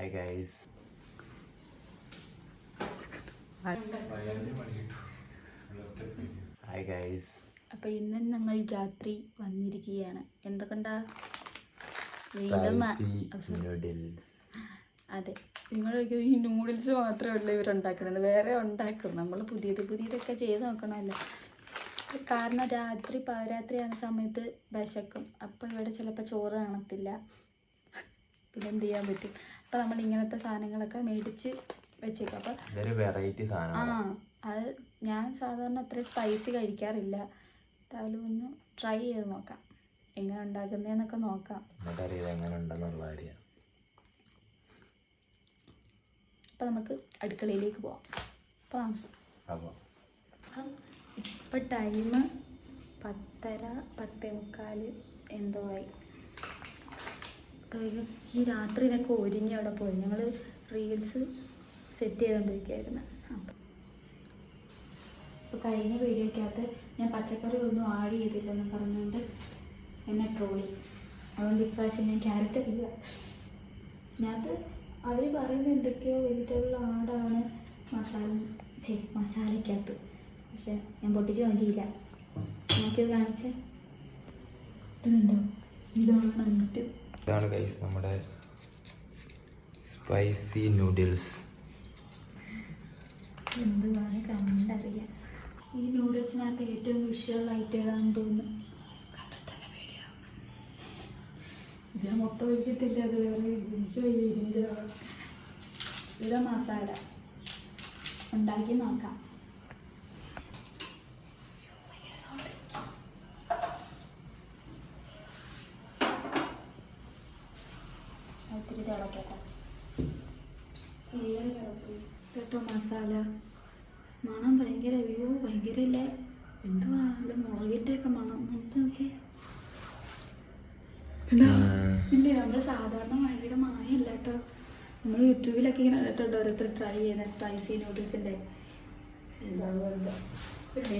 Hi guys. Hi guys. അപ്പോൾ ഇന്ന് ഞങ്ങൾ രാത്രി വന്നിരിക്കുകയാണ്. എന്തൊക്കെണ്ടാ? വീണ്ടും അതെ, നിങ്ങൾക്ക് ഈ നൂഡിൽസ് മാത്രമേ ഉള്ളൂ ഇവരുണ്ടാക്കുന്നത്, വേറെ ഉണ്ടാക്കും. നമ്മൾ പുതിയതൊക്കെ ചെയ്ത് നോക്കണമല്ലോ. കാരണം രാത്രി പാതിരാത്രിയാകുന്ന സമയത്ത് വിശക്കും. അപ്പോൾ ഇവിടെ ചിലപ്പോൾ ചോറ് കാണത്തില്ല, പിന്നെ എന്ത് ചെയ്യാൻ പറ്റും? അപ്പോൾ നമ്മൾ ഇങ്ങനത്തെ സാധനങ്ങളൊക്കെ മേടിച്ച് വെച്ചേക്കും. അപ്പോൾ അത് ഞാൻ സാധാരണ അത്ര സ്പൈസി കഴിക്കാറില്ല. രാവിലെ ഒന്ന് ട്രൈ ചെയ്ത് നോക്കാം, എങ്ങനെ ഉണ്ടാക്കുന്നതെന്നൊക്കെ നോക്കാം. അപ്പോൾ നമുക്ക് അടുക്കളയിലേക്ക് പോവാം. ഇപ്പം ടൈം 10:30 10:45 എന്തോ ആയി. അപ്പോൾ ഈ രാത്രി ഇതൊക്കെ ഒരുങ്ങി അവിടെ പോയി. ഞങ്ങൾ റീൽസ് സെറ്റ് ചെയ്തുകൊണ്ടിരിക്കുകയായിരുന്നു. അപ്പോൾ കഴിഞ്ഞ വീഡിയോയ്ക്കകത്ത് ഞാൻ പച്ചക്കറി ഒന്നും ആഡ് ചെയ്തില്ലെന്ന് പറഞ്ഞുകൊണ്ട് എന്നെ ട്രോളി. അതുകൊണ്ട് ഇപ്രാവശ്യം ഞാൻ ക്യാരറ്റ് ഇല്ല. ഞാനത് അവർ പറയുന്നത് എന്തൊക്കെയോ വെജിറ്റബിൾ ആഡാണ് മസാലയ്ക്കകത്ത്. പക്ഷെ ഞാൻ പൊട്ടിച്ച് നോക്കിയില്ല. നോക്കിയത് കാണിച്ച് ഇതുണ്ടോ? ഇതാണ് ഗൈസ് നമ്മുടെ സ്പൈസി നൂഡിൽസ്. എന്തുവാണ് കണ്ടറിയാം. ഈ നൂഡിൽസിനകത്ത് ഏറ്റവും വിഷ്വലായിട്ട് ഏതാണെന്ന് തോന്നുന്നു. കണ്ടിട്ടല്ല പേടിയാവും. ഞാൻ മൊത്തം ഒഴിക്കത്തില്ല, അത് വേറെ ഇത് മസാല ഉണ്ടാക്കി നോക്കാം. ഒത്തിരി തിളക്കട്ടെ. കേട്ടോ മസാല മണം ഭയങ്കര ഇല്ലേ, എന്തുവാ അല്ല മുളകിൻ്റെയൊക്കെ മണം. നോക്കി ഇല്ലേ, നമ്മൾ സാധാരണ ഭയങ്കര മായല്ല കേട്ടോ. നമ്മൾ യൂട്യൂബിലൊക്കെ ഇങ്ങനെ കണ്ടിട്ടുണ്ട് ഓരോരുത്തർ ട്രൈ ചെയ്യുന്ന സ്പൈസി നൂഡിൽസിൻ്റെ. എന്താ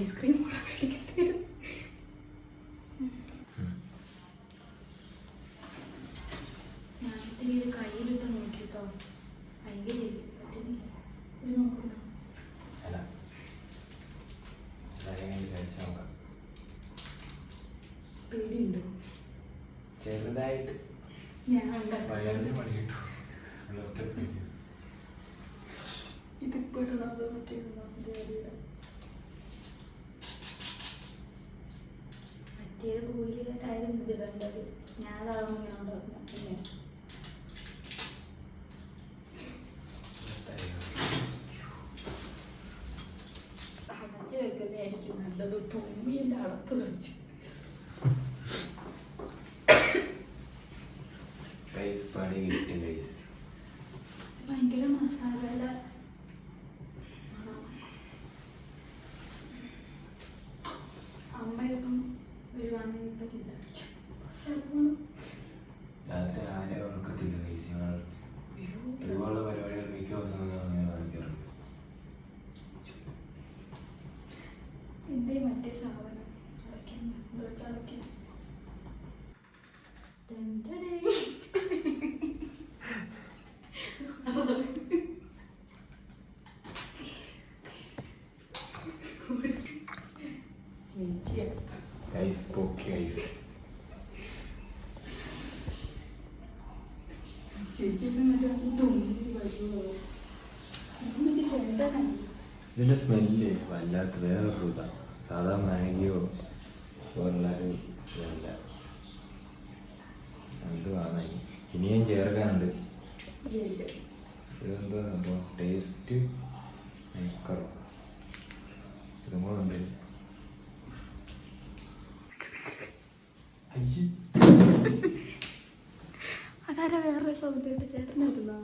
ഐസ്ക്രീം കൂടെ മേടിക്കേണ്ടി വരും. ഞാനിത്തിരി ഇത് കയ്യിലിട്ട് നോക്കിട്ടോ, ഭയങ്കര പറ്റുന്നില്ല. ഇത് നോക്കുന്നു പേടിയുണ്ടോ? ചെറുതായിട്ട് ഇതിപ്പോ ഇടണോ മറ്റേ മറ്റേത് കോയിലായാലും ഇതിടേണ്ടത്. ഞാൻ അതാകുമ്പോൾ പിന്നെ അടച്ച് വെക്കുന്നതായിരിക്കും നല്ലത്. തുമ്മിയല്ല അടപ്പ് വെച്ച് ഭയങ്കര മസാല. അമ്മ ഇപ്പം വരുവാണെങ്കിൽ ഇപ്പം ചിന്തിക്കാം എന്തേ മറ്റേ സാധനം അടയ്ക്കാൻ എന്താ വെച്ചാൽ അടയ്ക്കാൻ. ഇതിന്റെ സ്മെല്ല് വല്ലാത്ത വേറൊരു ഇതാ. സാധാ മാഗിയോ പോലുള്ളൊരു ഇതല്ല. എന്തുവാണ് ഇനിയും ചേർക്കാനുണ്ട്. ഇതെന്തോ സംഭവം ടേസ്റ്റ് മേക്കറോ ഇതും കൂടെ ഉണ്ട്. അതാരാ വേറെ സൗണ്ട് കേട്ട് ചേട്ടനായിരുന്നോ?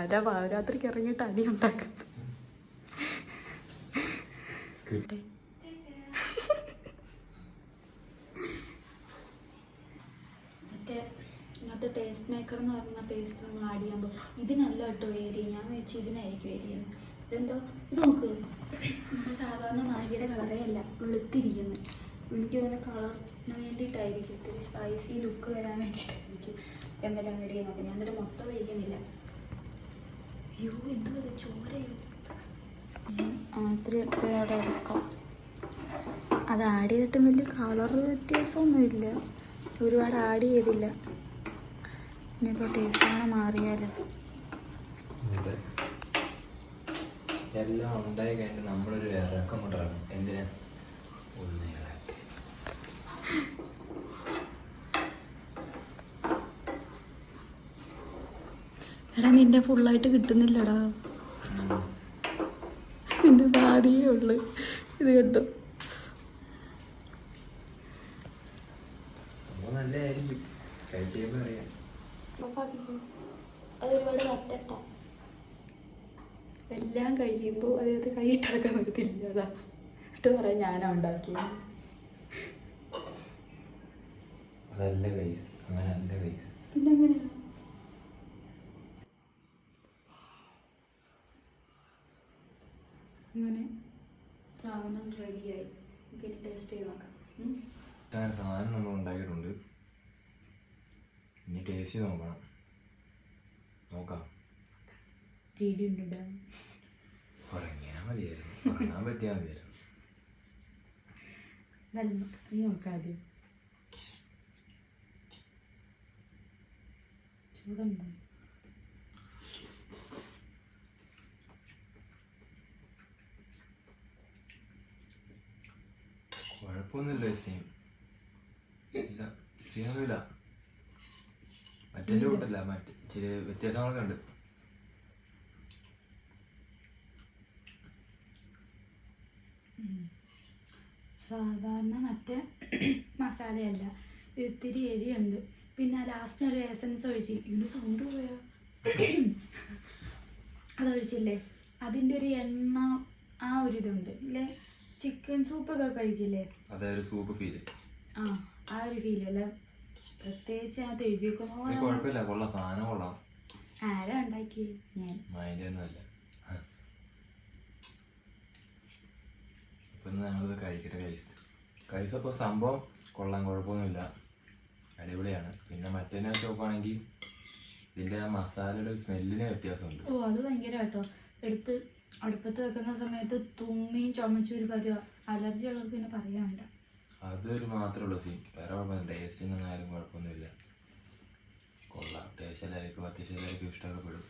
ആരാ പാതിരാത്രിക്ക് ഇറങ്ങിയിട്ട് അടി ഉണ്ടാക്കുന്നത്? മറ്റേ ഇന്നത്തെ ടേസ്റ്റ് മേക്കർ എന്ന് പറയുന്ന പേസ്റ്റ് നമ്മൾ ആഡ് ചെയ്യുമ്പോൾ ഇതിനല്ല കേട്ടോ ഏരിയ. ഞാൻ വെച്ച് ഇതിനായിരിക്കും ഏരിയ. ഇതെന്തോ ഇത് നോക്ക്, നമ്മുടെ സാധാരണ മാഗിയുടെ കളറേ അല്ല, വെളുത്തിരിക്കുന്നത്. എനിക്ക് തോന്നുന്ന കളറിന് വേണ്ടിയിട്ടായിരിക്കും, ഇത്തിരി സ്പൈസി ലുക്ക് വരാൻ വേണ്ടിയിട്ടായിരിക്കും എന്നെല്ലാം ആഡ് ചെയ്യുന്നത്. ഞാൻ എന്നിട്ട് മൊത്തം കഴിക്കുന്നില്ല. അയ്യോ എന്തോ ഇത് ചോരയോ. അത്രയും അവിടെ എടുക്കാം. അത് ആഡ് ചെയ്തിട്ടും വലിയ കളർ വ്യത്യാസമൊന്നുമില്ല, ഒരുപാട് ആഡ് ചെയ്തില്ല. ഇനിയിപ്പോൾ ടേസ്റ്റാണ് മാറിയാലോ. എല്ലാം ഉണ്ടായി കഴിഞ്ഞിട്ട് നമ്മളൊരു ഇറക്കം കൊണ്ടിറങ്ങും. എന്തിനാ ഒന്ന് എടാ നിന്നെ ഫുള്ളായിട്ട് കിട്ടുന്നില്ലടാ, നിന്റെ പാതിയേ ഉള്ളു. ഇത് കേട്ടോ നല്ലതായിരിക്കും, കഴിച്ച് കഴിയുമ്പോൾ അറിയാം. അതൊരുപാട് വറ്റട്ട, എല്ലാം കഴിയുമ്പോൾ അതായത് കൈയിട്ടടക്കാൻ പറ്റത്തില്ല. അതാ എന്നിട്ട് പറയാം ഞാനാ ഉണ്ടാക്കിയത്. അതല്ല ഗൈസ്, അങ്ങനെ അല്ല ഗൈസ്. പിന്നെ എങ്ങനെയാ? അങ്ങനെ സാധനം റെഡിയായി. നമുക്ക് ഇനി ടേസ്റ്റ് ചെയ്ത് നോക്കാം. സാധനം നമ്മൾ ഉണ്ടാക്കിയിട്ടുണ്ട്, ഇനി ടേസ്റ്റ് ചെയ്ത് നോക്കണം. നോക്കാം. ഉറങ്ങിയാൽ മതിയായിരുന്നു, ഉറങ്ങാൻ പറ്റിയാൽ മതിയായിരുന്നു. നീ നോക്കാദ്യം. ചൂടുണ്ടോ? കുഴപ്പമൊന്നുമില്ല ചേച്ചി, ഇല്ല ചെയ്യാനൊന്നുമില്ല. മറ്റേ കൂട്ടല്ല, മറ്റ് ചില വ്യത്യാസങ്ങളൊക്കെ ഉണ്ട്. സാധാരണ മറ്റേ മസാലയല്ല, ഇത്തിരി എരിയുണ്ട്. പിന്നെ ലാസ്റ്റ് ഒരു എസൻസ് ഒഴിച്ച്, ഇതിൻ്റെ സൗണ്ട് പോയോ? അതൊഴിച്ചില്ലേ, അതിൻ്റെ ഒരു എണ്ണ ആ ഒരു ഇതുണ്ട് ഇല്ലേ. ചിക്കൻ സൂപ്പൊക്കെ കഴിക്കില്ലേ, അതായത് സൂപ്പ് ഫീല്. ആ ഒരു ഫീലല്ല. പ്രത്യേകിച്ച് അത് എഴുതിക്കുന്ന കുഴപ്പമില്ല, കൊള്ളാം, സാധനം കൊള്ളാം. ആരാ ഉണ്ടാക്കി? ഞാൻ. മൈൻഡ് ഒന്നുമല്ല. ഇപ്പം ഞങ്ങളിത് കഴിക്കട്ടെ കൈസ്. കൈസ് അപ്പോൾ സംഭവം കൊള്ളാൻ, കുഴപ്പമൊന്നുമില്ല, അടിപൊളിയാണ്. പിന്നെ മറ്റേ നോക്കുകയാണെങ്കിൽ ഇതിൻ്റെ ആ മസാലയുടെ സ്മെല്ലിന് വ്യത്യാസമുണ്ട്. ഓ അത് ഭയങ്കര കേട്ടോ. എടുത്ത് അടുപ്പത്ത് വെക്കുന്ന സമയത്ത് തുമ്മിയും ചുമച്ചൊരു പരുവ. അലർജി ഉള്ളവർക്ക് പിന്നെ പറയാൻ വേണ്ട. അതൊരു മാത്രമേ ഉള്ളൂ സീൻ, വേറെ കുഴപ്പമൊന്നും ടേസ്റ്റിനൊന്നും ആയാലും കുഴപ്പമൊന്നുമില്ല. കൊള്ളാം, ടേസ്റ്റ് എല്ലാവർക്കും അത്യാവശ്യം എല്ലാവർക്കും ഇഷ്ടമൊക്കെപ്പെടും.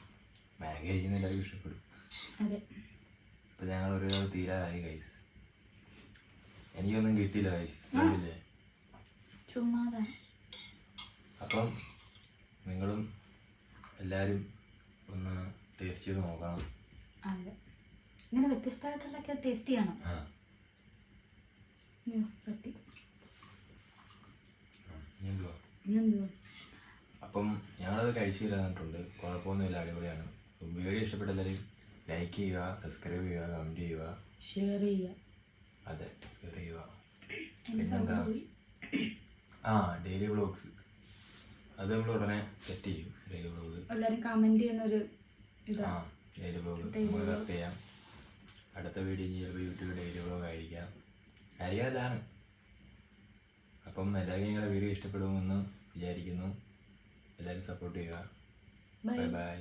മാഗി കഴിക്കുന്ന എല്ലാവർക്കും ഇഷ്ടപ്പെടും. അതെ. ഇപ്പം ഞങ്ങൾ ഒരു തീരാറായി കൈസ്. എനിക്കൊന്നും കിട്ടിയില്ല കൈസ്, കണ്ടില്ലേ? ചുമ്മാതാ. അപ്പം നിങ്ങളും എല്ലാവരും ഒന്ന് ടേസ്റ്റ് ചെയ്ത് നോക്കണം. അതെ, ഇങ്ങനെ വ്യത്യസ്തമായിട്ടുള്ളൊക്കെ ടേസ്റ്റ് ചെയ്യണം. പറ്റി എന്തുവാ? അപ്പം ഞങ്ങളത് കഴിച്ചു തരാന്നിട്ടുണ്ട്, കുഴപ്പമൊന്നുമില്ല, അടിപൊളിയാണ്. വീഡിയോ ഇഷ്ടപ്പെട്ട എല്ലാവരും ലൈക്ക് ചെയ്യുക, സബ്സ്ക്രൈബ് ചെയ്യുക, കമൻറ്റ് ചെയ്യുക, ഷെയർ ചെയ്യുക. അതെ, ഷെയർ ചെയ്യുക. പിന്നെന്താ, ഡെയിലി വ്ളോഗ്സ് അത് നമ്മൾ ഉടനെ സെറ്റ് ചെയ്യും. ഡെയിലി വ്ളോഗ് എല്ലാവരും കമൻറ്റ് ചെയ്യുന്നൊരു ഡെയിലി വ്ളോഗ് നമുക്ക് സെറ്റ് ചെയ്യാം. അടുത്ത വീഡിയോ ചിലപ്പോൾ യൂട്യൂബ് ഡെയിലി വ്ളോഗ് ആയിരിക്കാം, അറിയാതാണ്. അപ്പം എല്ലാവർക്കും ഞങ്ങളുടെ വീഡിയോ ഇഷ്ടപ്പെടുമെന്ന് വിചാരിക്കുന്നു. എല്ലാവരും സപ്പോർട്ട് ചെയ്യുക. Bye bye.